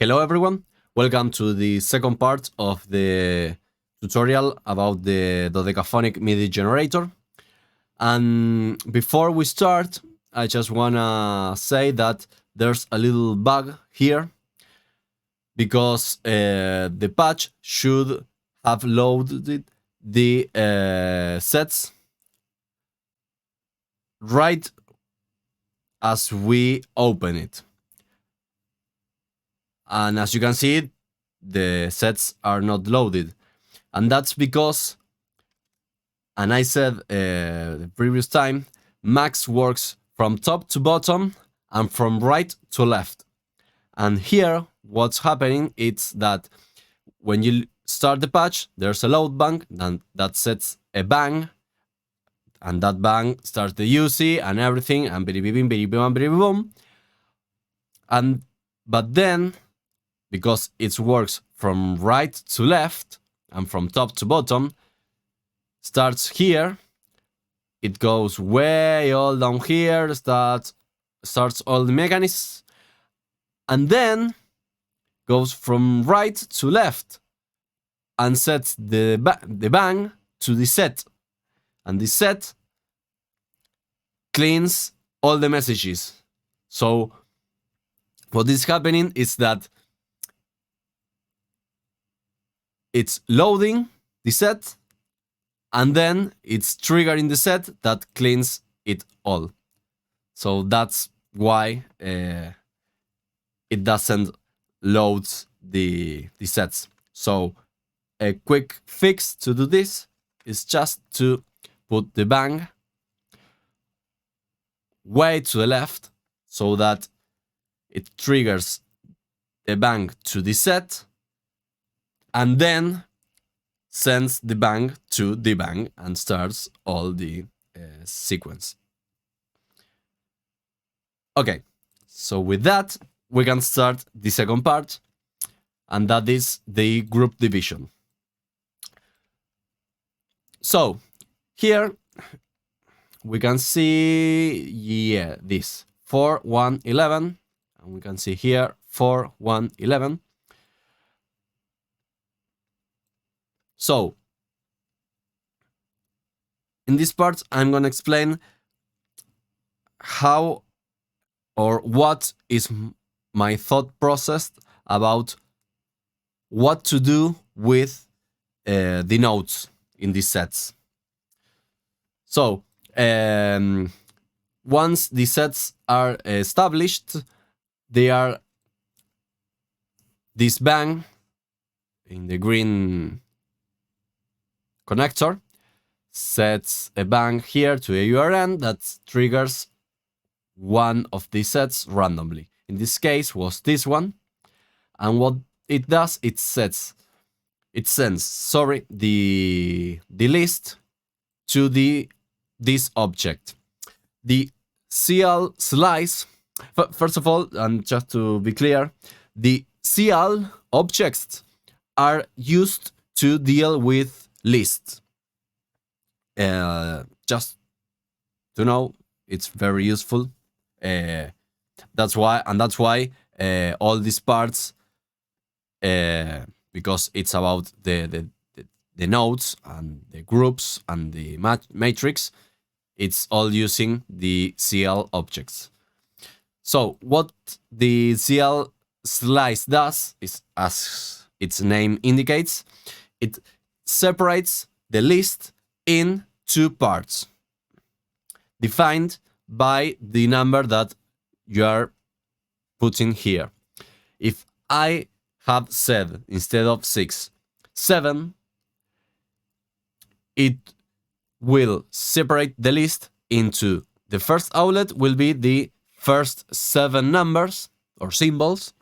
Hello everyone, welcome to the second part of the tutorial about the Dodecaphonic Midi generator. And before we start, I just wanna say that there's a little bug here because the patch should have loaded the sets right as we open it. And as you can see, the sets are not loaded. And that's because, and I said the previous time, Max works from top to bottom and from right to left. And here, what's happening is that when you start the patch, there's a load bang, and that sets a bang, and that bang starts the UC and everything, and boom. But then, because it works from right to left and from top to bottom, starts here, it goes way all down here, starts all the mechanisms, and then goes from right to left and sets the bang to the set. And the set cleans all the messages. So what is happening is that it's loading the set, and then it's triggering the set that cleans it all. So that's why it doesn't load the sets. So a quick fix to do this is just to put the bang way to the left so that it triggers the bang to the set and then sends the bang to the bang and starts all the sequence. Okay, so with that, we can start the second part, and that is the group division. So here we can see, this 4, 1, 11, and we can see here 4, 1, 11. So in this part, I'm going to explain how or what is my thought process about what to do with the nodes in these sets. So once the sets are established, they are this bang in the green connector sets a bang here to a URN that triggers one of these sets randomly. In this case was this one, and what it does, it sends the list to this object, the zl.Slice. First of all, and just to be clear, the zl objects are used to deal with lists. Just to know, it's very useful. That's why all these parts, because it's about the nodes and the groups and the matrix, it's all using the zl objects. So what the zl.Slice does is, as its name indicates, it separates the list in two parts, defined by the number that you are putting here. If I have said, instead of 6, 7, it will separate the list into the first outlet will be the first 7 numbers or symbols,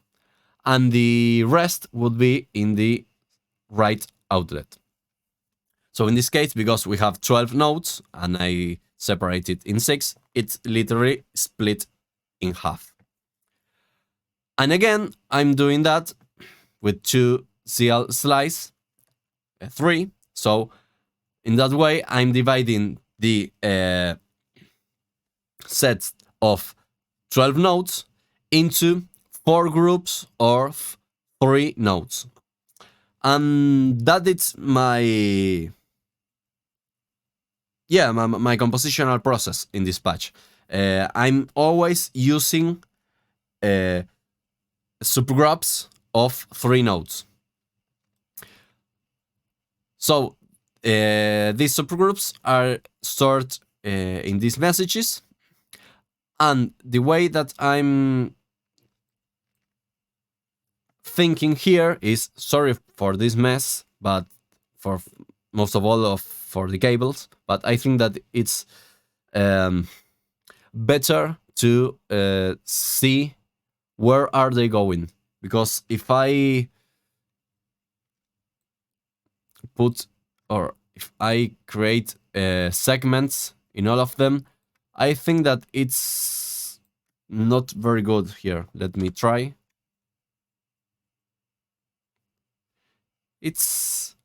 and the rest would be in the right outlet. So in this case, because we have 12 nodes and I separate it in 6, it's literally split in half. And again, I'm doing that with 2 zl.Slice, 3. So in that way, I'm dividing the sets of 12 nodes into 4 groups of 3 nodes. And that is my compositional process in this patch. I'm always using subgroups of 3 nodes. So these subgroups are stored in these messages, and the way that I'm thinking here is, sorry for this mess, but for most of all for the cables, but I think that it's better to see where are they going, because if I put, or if I create segments in all of them, I think that it's not very good here. Let me try. It's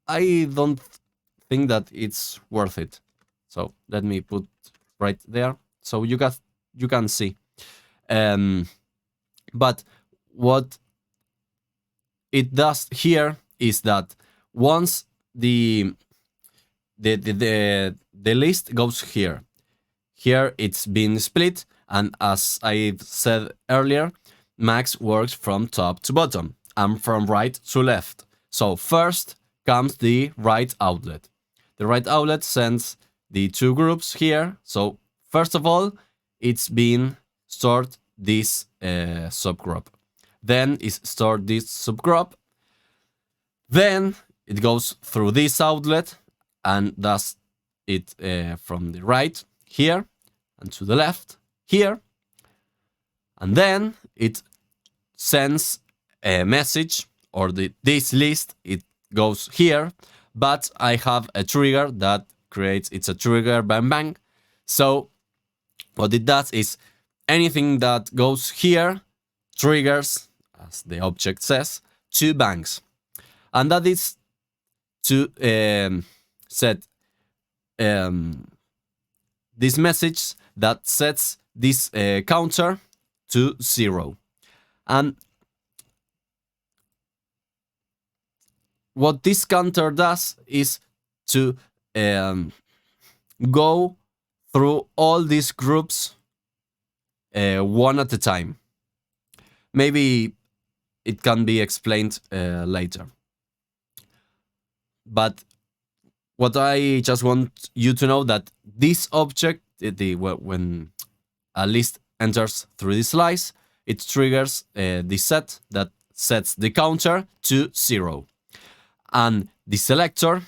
I don't think that it's worth it. So let me put right there so you can see. But what it does here is that once the list goes here, it's been split, and as I said earlier, Max works from top to bottom and from right to left. So first comes the right outlet. The right outlet sends the 2 groups here. So first of all, it's been stored this subgroup. Then is stored this subgroup. Then it goes through this outlet and does it from the right here and to the left here. And then it sends a message, or this list, it goes here, but I have a trigger that creates, it's a trigger bang bang. So what it does is anything that goes here triggers, as the object says, 2 bangs. And that is to set this message that sets this counter to 0. And what this counter does is to go through all these groups one at a time. Maybe it can be explained later. But what I just want you to know that this object, when a list enters through this slice, it triggers the set that sets the counter to 0. And the selector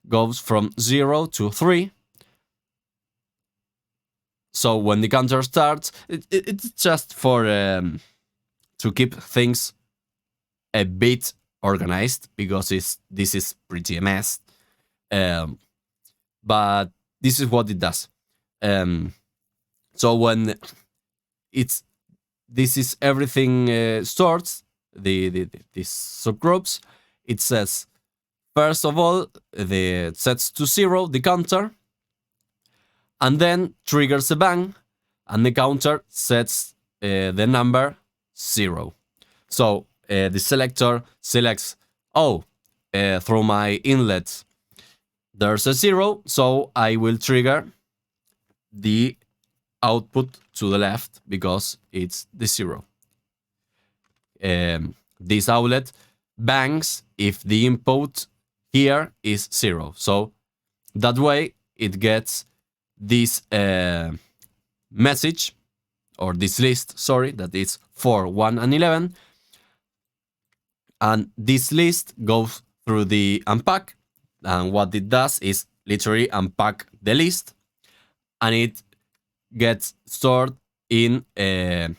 goes from 0 to 3. So when the counter starts, it's just for to keep things a bit organized, because this is pretty a mess. But this is what it does. So when this is everything stored, these subgroups, it says first of all it sets to 0 the counter, and then triggers a bang, and the counter sets the number 0. So the selector selects, through my inlet there's a 0, so I will trigger the output to the left because it's the 0. This outlet bangs if the input here is 0. So that way it gets this message, or this list, sorry, that is 4, 1, and 11. And this list goes through the unpack, and what it does is literally unpack the list, and it gets stored in an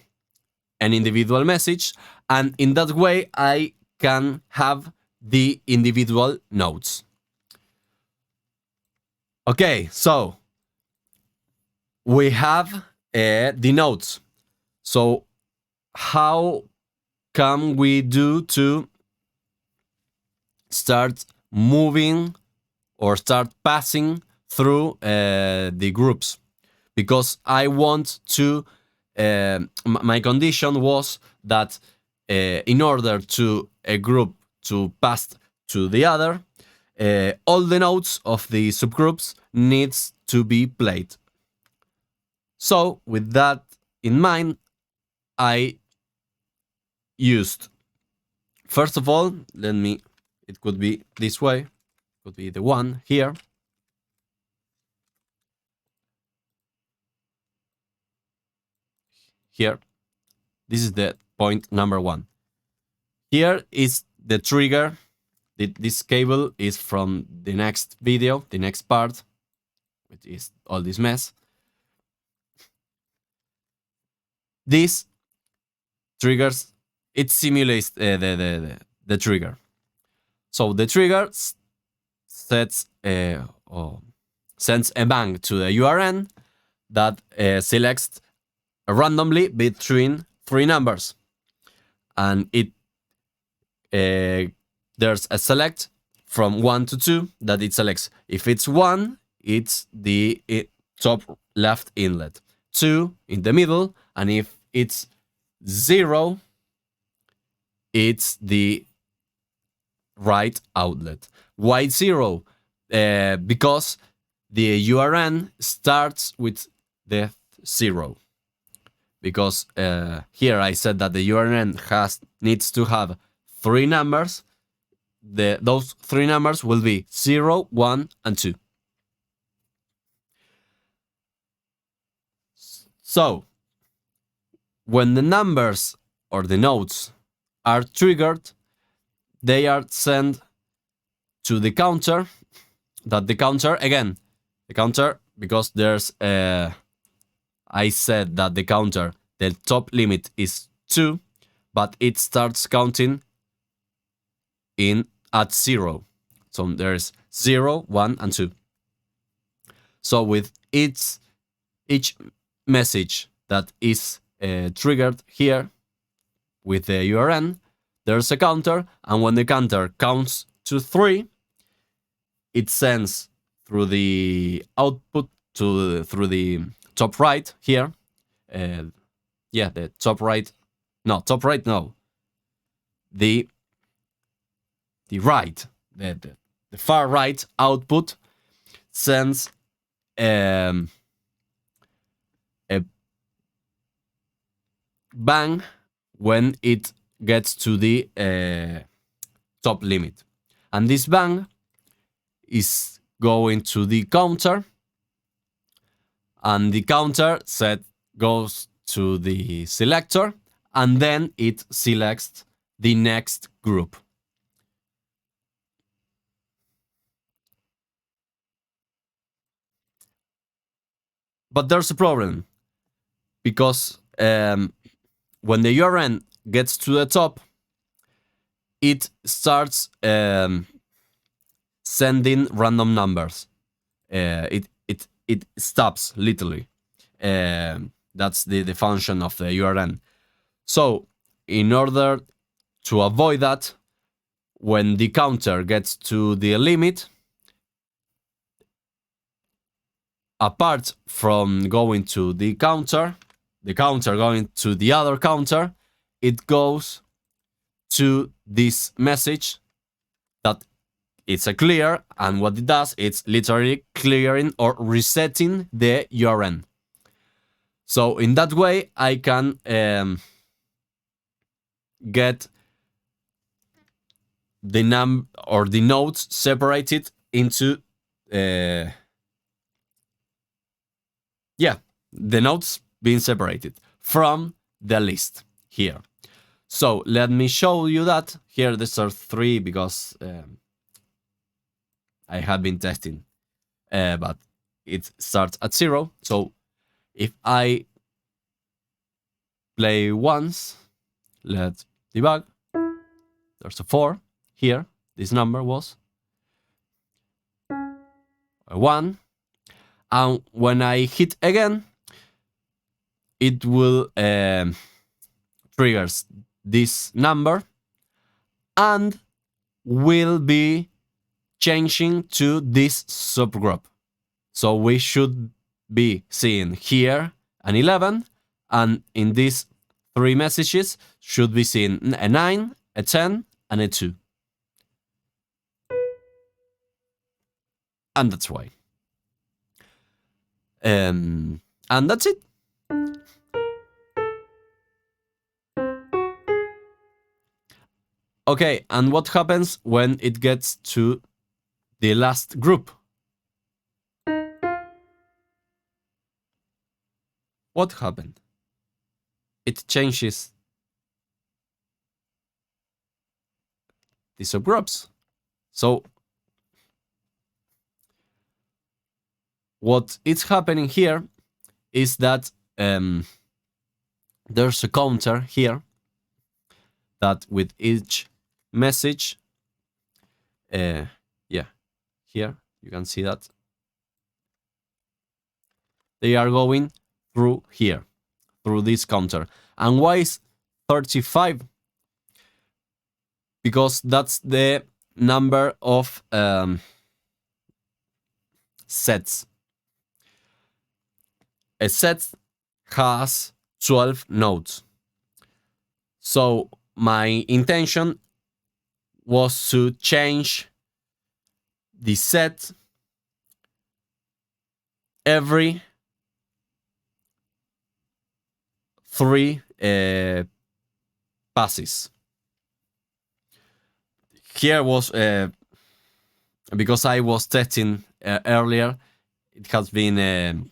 individual message, and in that way I can have the individual nodes. Okay, so we have the nodes. So how can we do to start moving or start passing through the groups? Because I want to my condition was that in order to a group to pass to the other, all the nodes of the subgroups needs to be played. So with that in mind, I used, first of all, it could be this way, could be the one here. Here, this is the point number 1. Here is the trigger. This cable is from the next video, the next part, which is all this mess. This triggers, it simulates the trigger. So the trigger sends a bang to the URN that selects randomly between 3 numbers, and there's a select from 1 to 2 that it selects. If it's 1, it's the top left inlet, 2 in the middle, and if it's 0, it's the right outlet. Why 0? Because the URN starts with the 0. Because here I said that the URN needs to have 3 numbers. Those 3 numbers will be 0, 1, and 2. So when the numbers or the nodes are triggered, they are sent to the counter. That the counter, again, because there's I said that the counter, the top limit is 2, but it starts counting at 0. So there's 0, 1, and 2. So with each message that is triggered here with the URN, there's a counter, and when the counter counts to 3, it sends through the output through the top right here. The top right. No, top right, no. The right, the far right output sends a bang when it gets to the top limit. And this bang is going to the counter, and the counter set goes to the selector, and then it selects the next group. But there's a problem, because when the URN gets to the top, it starts sending random numbers. It stops literally. That's the function of the URN. So in order to avoid that, when the counter gets to the limit, apart from going to the counter going to the other counter, it goes to this message that it's a clear, and what it does, it's literally clearing or resetting the URN. So in that way, I can get the the nodes separated into the nodes being separated from the list here. So let me show you that. Here these are 3 because I have been testing, but it starts at 0. So if I play once, let's debug. There's a 4 here. This number was a 1. And when I hit again, it will triggers this number and will be changing to this subgroup. So we should be seeing here an 11 And in these 3 messages should be seen a 9, a 10, and a 2. And that's why. And that's it. Okay, and what happens when it gets to the last group? What happened? It changes the subgroups. So what is happening here is that there's a counter here that with each message, yeah, here you can see that they are going through here, through this counter. And why is 35? Because that's the number of sets. A set has 12 nodes. So my intention was to change the set every 3 passes. Here was, because I was testing earlier, it has been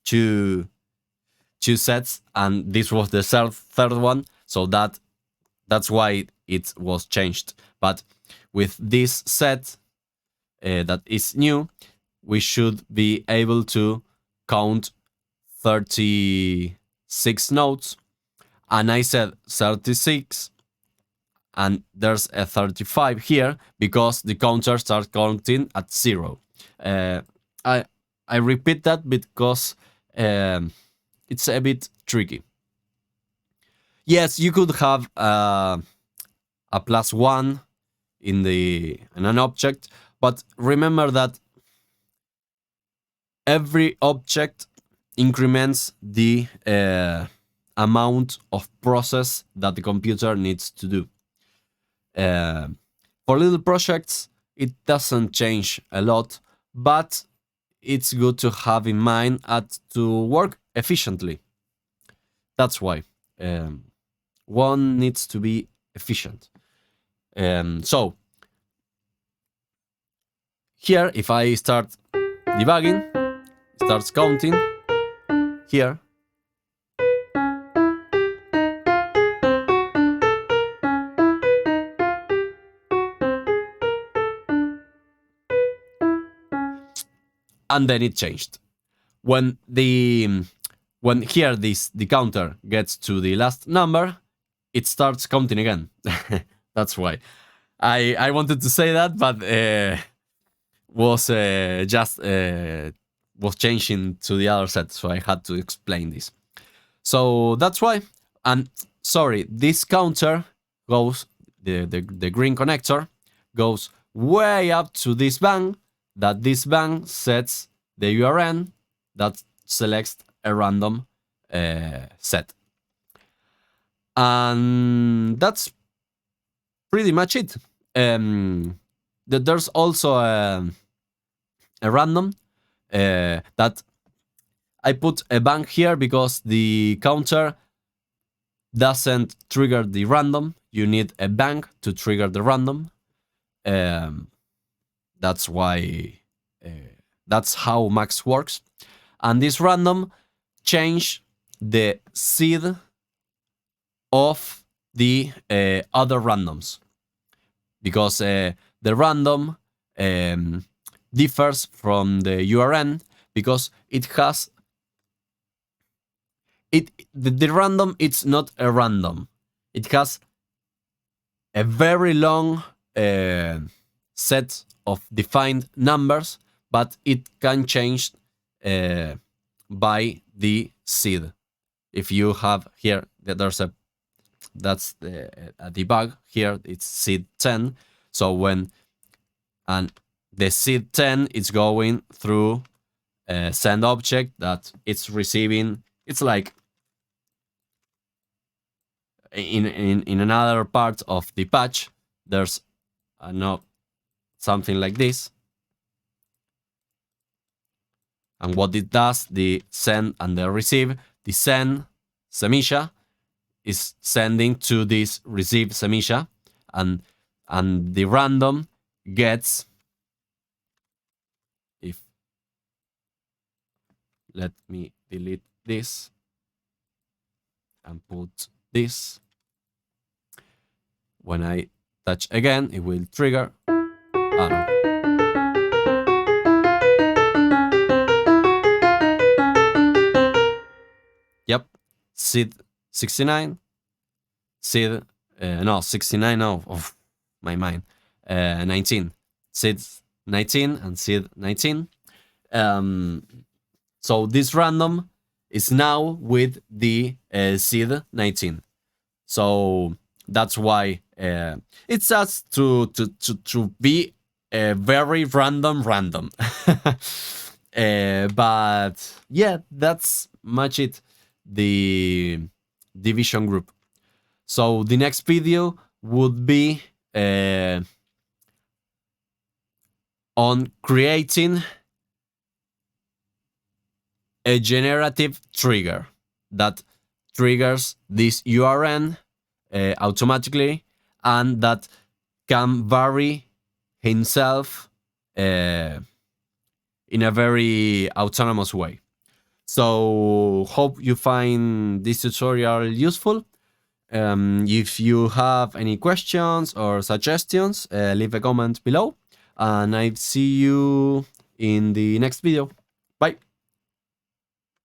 two sets, and this was the third one, so that's why it was changed. But with this set that is new, we should be able to count 36 nodes, and I said 36, and there's a 35 here because the counter starts counting at 0. I repeat that because it's a bit tricky. Yes, you could have a +1 in an object, but remember that every object increments the amount of process that the computer needs to do. For little projects, it doesn't change a lot, but it's good to have in mind to work efficiently. That's why one needs to be efficient. So here, if I start debugging, it starts counting here. And then it changed. When here the counter gets to the last number, it starts counting again. That's why. I wanted to say that, but was changing to the other set, so I had to explain this. So that's why. And sorry, this counter goes, the green connector goes way up to this bang, that this bang sets the URN that selects a random set. And that's pretty much it. There's also a random that I put a bang here because the counter doesn't trigger the random. You need a bang to trigger the random. That's why, that's how Max works. And this random change the seed of the other randoms, because the random differs from the URN because it has the random. It's not a random. It has a very long set of defined numbers, but it can change by the seed. If you have here, that's a debug here, it's seed 10. So when the seed 10 is going through a send object that it's receiving, it's like in another part of the patch, there's no something like this. And what it does, the send and the receive, the send semisha is sending to this receive semisha, and the random gets, if let me delete this and put this. When I touch again, it will trigger. Oh, no. Yep, seed 69, seed, no, 69, no, oh, my mind, 19, seed 19 and seed 19. So this random is now with the seed 19. So that's why it's just to be a very random. But yeah, that's much it, the division group. So the next video would be on creating a generative trigger that triggers this URN automatically, and that can vary himself in a very autonomous way. So hope you find this tutorial useful. If you have any questions or suggestions, leave a comment below, and I see you in the next video.